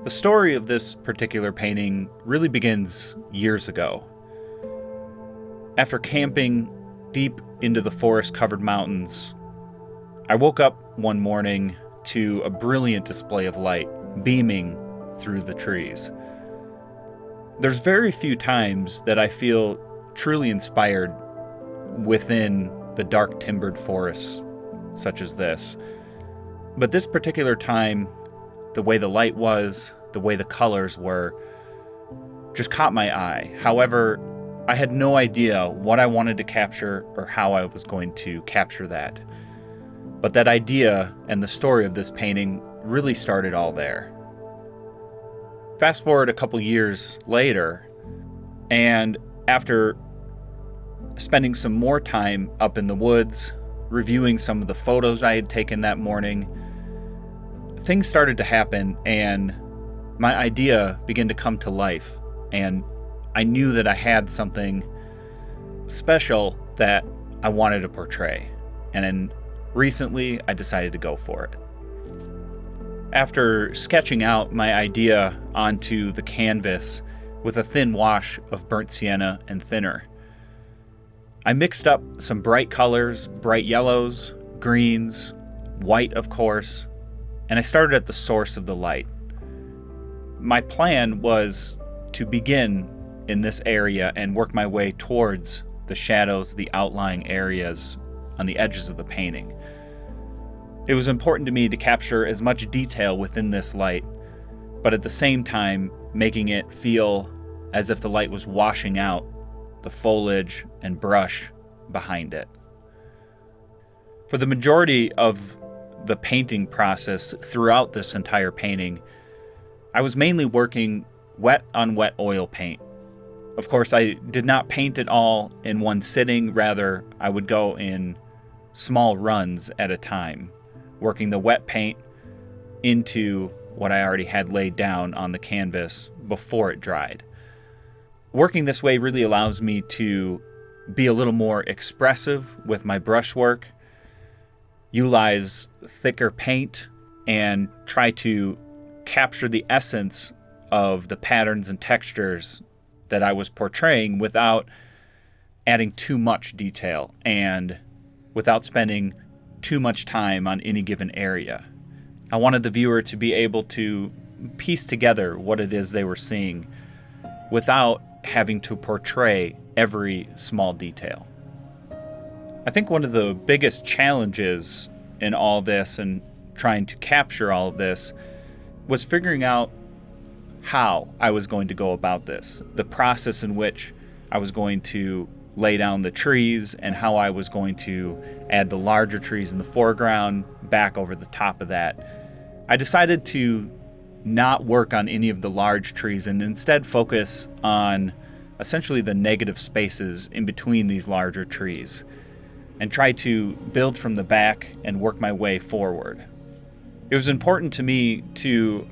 The story of this particular painting really begins years ago. After camping deep into the forest-covered mountains, I woke up one morning to a brilliant display of light beaming through the trees. There's very few times that I feel truly inspired within the dark timbered forests such as this. But this particular time, the way the light was, the way the colors were, just caught my eye. However, I had no idea what I wanted to capture or how I was going to capture that. But that idea and the story of this painting really started all there. Fast forward a couple years later, and after spending some more time up in the woods, reviewing some of the photos I had taken that morning, things started to happen and my idea began to come to life. And I knew that I had something special that I wanted to portray. And then recently I decided to go for it. After sketching out my idea onto the canvas with a thin wash of burnt sienna and thinner, I mixed up some bright colors, bright yellows, greens, white of course, and I started at the source of the light. My plan was to begin in this area and work my way towards the shadows, the outlying areas on the edges of the painting. It was important to me to capture as much detail within this light, but at the same time making it feel as if the light was washing out the foliage and brush behind it. For the majority of the painting process throughout this entire painting, I was mainly working wet on wet oil paint. Of course, I did not paint it all in one sitting. Rather, I would go in small runs at a time, working the wet paint into what I already had laid down on the canvas before it dried. Working this way really allows me to be a little more expressive with my brushwork, utilize thicker paint, and try to capture the essence of the patterns and textures that I was portraying without adding too much detail and without spending too much time on any given area. I wanted the viewer to be able to piece together what it is they were seeing without having to portray every small detail. I think one of the biggest challenges in all this and trying to capture all of this was figuring out how I was going to go about this, the process in which I was going to lay down the trees and how I was going to add the larger trees in the foreground back over the top of that. I decided to not work on any of the large trees and instead focus on essentially the negative spaces in between these larger trees and try to build from the back and work my way forward. It was important to me to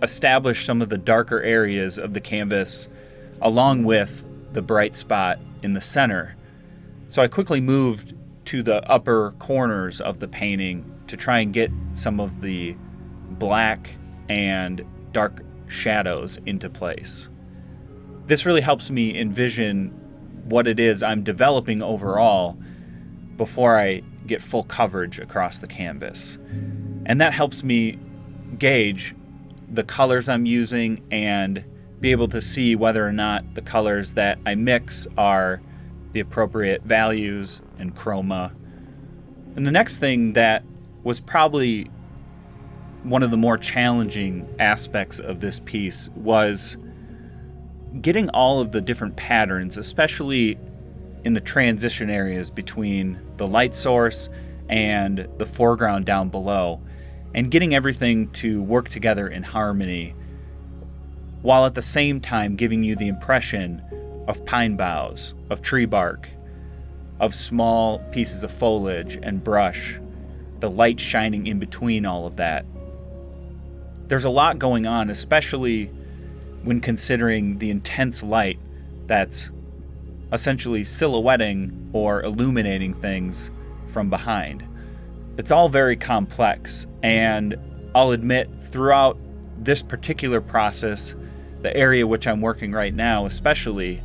establish some of the darker areas of the canvas along with the bright spot in the center. So I quickly moved to the upper corners of the painting to try and get some of the black and dark shadows into place. This really helps me envision what it is I'm developing overall before I get full coverage across the canvas. And that helps me gauge the colors I'm using and be able to see whether or not the colors that I mix are the appropriate values and chroma. And the next thing that was probably one of the more challenging aspects of this piece was getting all of the different patterns, especially in the transition areas between the light source and the foreground down below, and getting everything to work together in harmony, while at the same time giving you the impression of pine boughs, of tree bark, of small pieces of foliage and brush, the light shining in between all of that. There's a lot going on, especially when considering the intense light that's essentially silhouetting or illuminating things from behind. It's all very complex, and I'll admit throughout this particular process, the area which I'm working right now especially,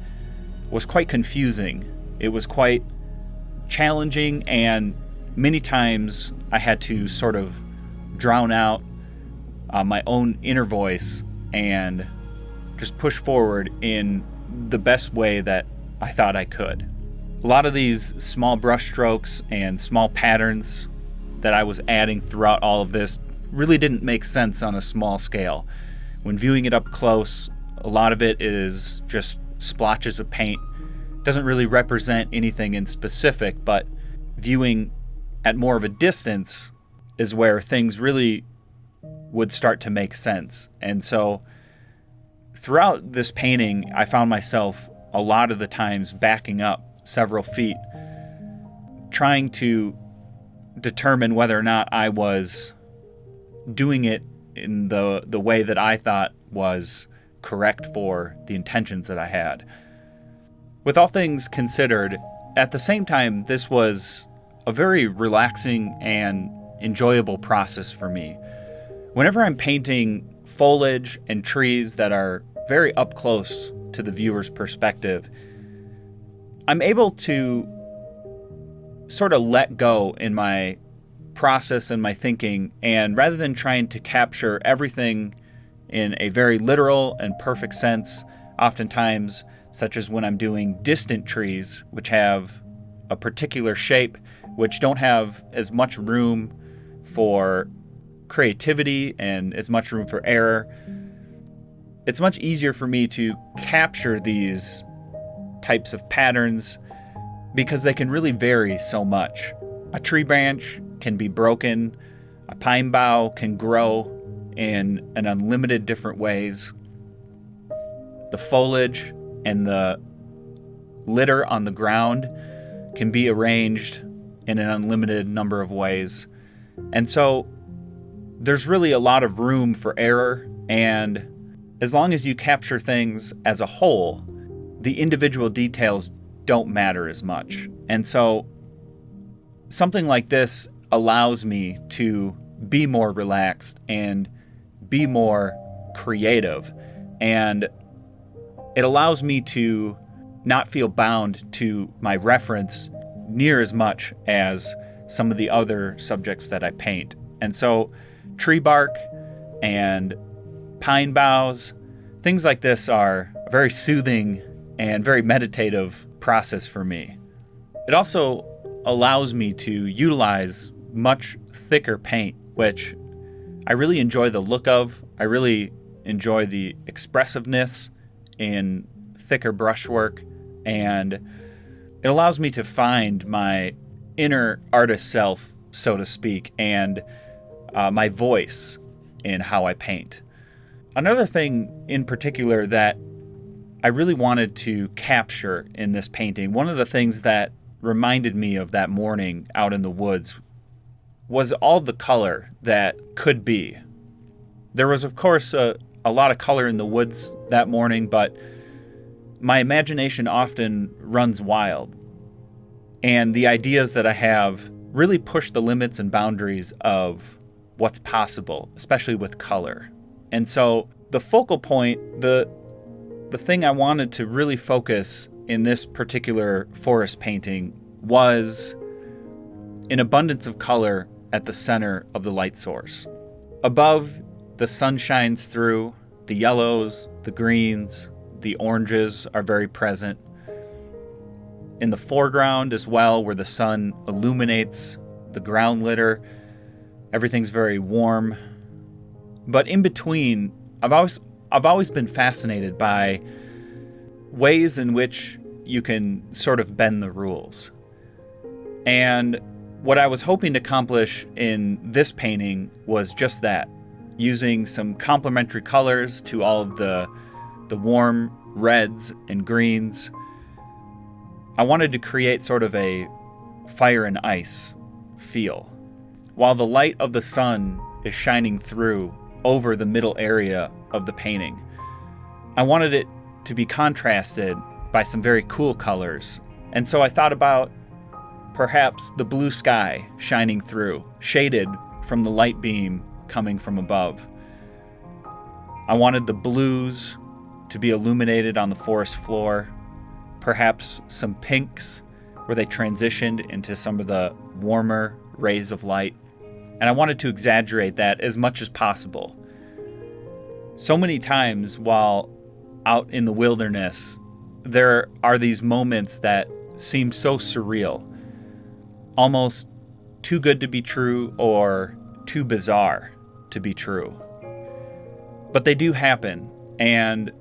was quite confusing. It was quite challenging, and many times I had to sort of drown out my own inner voice and just push forward in the best way that I thought I could. A lot of these small brush strokes and small patterns that I was adding throughout all of this really didn't make sense on a small scale. When viewing it up close, a lot of it is just splotches of paint. It doesn't really represent anything in specific, but viewing at more of a distance is where things really would start to make sense. And so throughout this painting, I found myself a lot of the times backing up several feet, trying to determine whether or not I was doing it in the way that I thought was correct for the intentions that I had. With all things considered, at the same time, this was a very relaxing and enjoyable process for me. Whenever I'm painting foliage and trees that are very up close to the viewer's perspective, I'm able to sort of let go in my process and my thinking, and rather than trying to capture everything in a very literal and perfect sense, oftentimes, such as when I'm doing distant trees, which have a particular shape, which don't have as much room for creativity and as much room for error, it's much easier for me to capture these types of patterns because they can really vary so much. A tree branch can be broken, a pine bough can grow in an unlimited different ways. The foliage and the litter on the ground can be arranged in an unlimited number of ways. And so there's really a lot of room for error, and as long as you capture things as a whole, the individual details don't matter as much. And so something like this allows me to be more relaxed and be more creative, and it allows me to not feel bound to my reference near as much as some of the other subjects that I paint. And so tree bark and pine boughs, things like this are a very soothing and very meditative process for me. It also allows me to utilize much thicker paint, which I really enjoy the look of. I really enjoy the expressiveness in thicker brushwork, and it allows me to find my inner artist self, so to speak, and my voice in how I paint. Another thing in particular that I really wanted to capture in this painting, one of the things that reminded me of that morning out in the woods, was all the color that could be. There was, of course, a lot of color in the woods that morning, but my imagination often runs wild. And the ideas that I have really push the limits and boundaries of what's possible, especially with color. And so the focal point, the thing I wanted to really focus in this particular forest painting was an abundance of color at the center of the light source. Above, the sun shines through. The yellows, the greens, the oranges are very present. In the foreground as well, where the sun illuminates the ground litter, everything's very warm. But in between, I've always been fascinated by ways in which you can sort of bend the rules. And what I was hoping to accomplish in this painting was just that, using some complementary colors to all of the warm reds and greens. I wanted to create sort of a fire and ice feel. While the light of the sun is shining through over the middle area of the painting, I wanted it to be contrasted by some very cool colors. And so I thought about perhaps the blue sky shining through, shaded from the light beam coming from above. I wanted the blues to be illuminated on the forest floor, perhaps some pinks where they transitioned into some of the warmer rays of light. And I wanted to exaggerate that as much as possible. So many times while out in the wilderness, there are these moments that seem so surreal, almost too good to be true or too bizarre to be true. But they do happen, and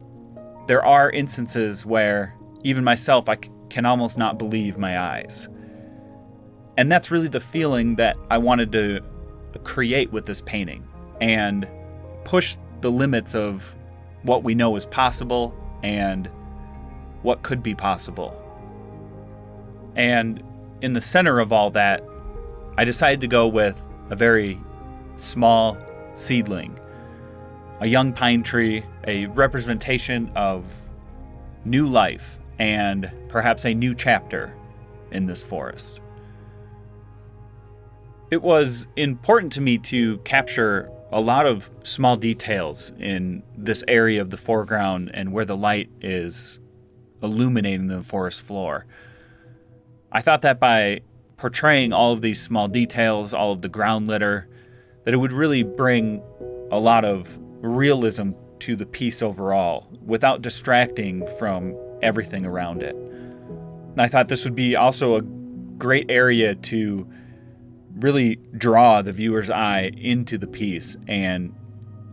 there are instances where even myself, I can almost not believe my eyes. And that's really the feeling that I wanted to create with this painting, and push the limits of what we know is possible and what could be possible. And in the center of all that, I decided to go with a very small seedling, a young pine tree, a representation of new life and perhaps a new chapter in this forest. It was important to me to capture a lot of small details in this area of the foreground and where the light is illuminating the forest floor. I thought that by portraying all of these small details, all of the ground litter, that it would really bring a lot of realism to the piece overall without distracting from everything around it. And I thought this would be also a great area to really draw the viewer's eye into the piece and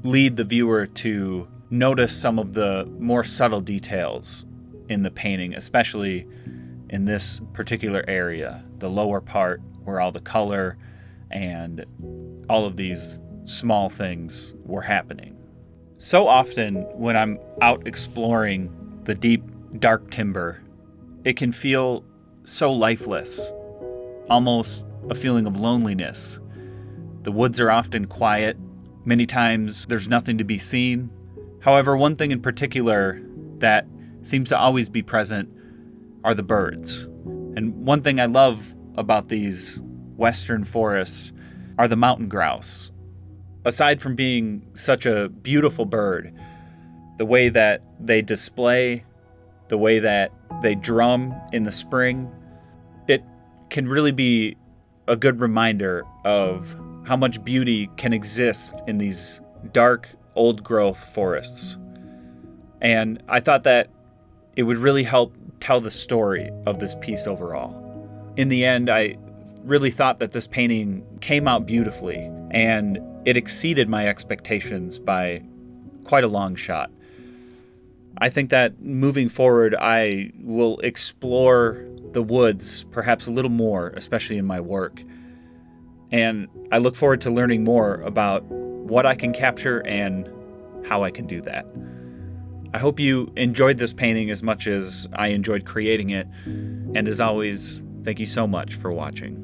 lead the viewer to notice some of the more subtle details in the painting, especially in this particular area, the lower part where all the color and all of these small things were happening. So often when I'm out exploring the deep, dark timber, it can feel so lifeless, almost a feeling of loneliness. The woods are often quiet. Many times there's nothing to be seen. However, one thing in particular that seems to always be present are the birds. And one thing I love about these western forests are the mountain grouse. Aside from being such a beautiful bird, the way that they display, the way that they drum in the spring, it can really be a good reminder of how much beauty can exist in these dark, old-growth forests. And I thought that it would really help tell the story of this piece overall. In the end, I really thought that this painting came out beautifully, and it exceeded my expectations by quite a long shot. I think that moving forward, I will explore the woods perhaps a little more, especially in my work. And I look forward to learning more about what I can capture and how I can do that. I hope you enjoyed this painting as much as I enjoyed creating it. And as always, thank you so much for watching.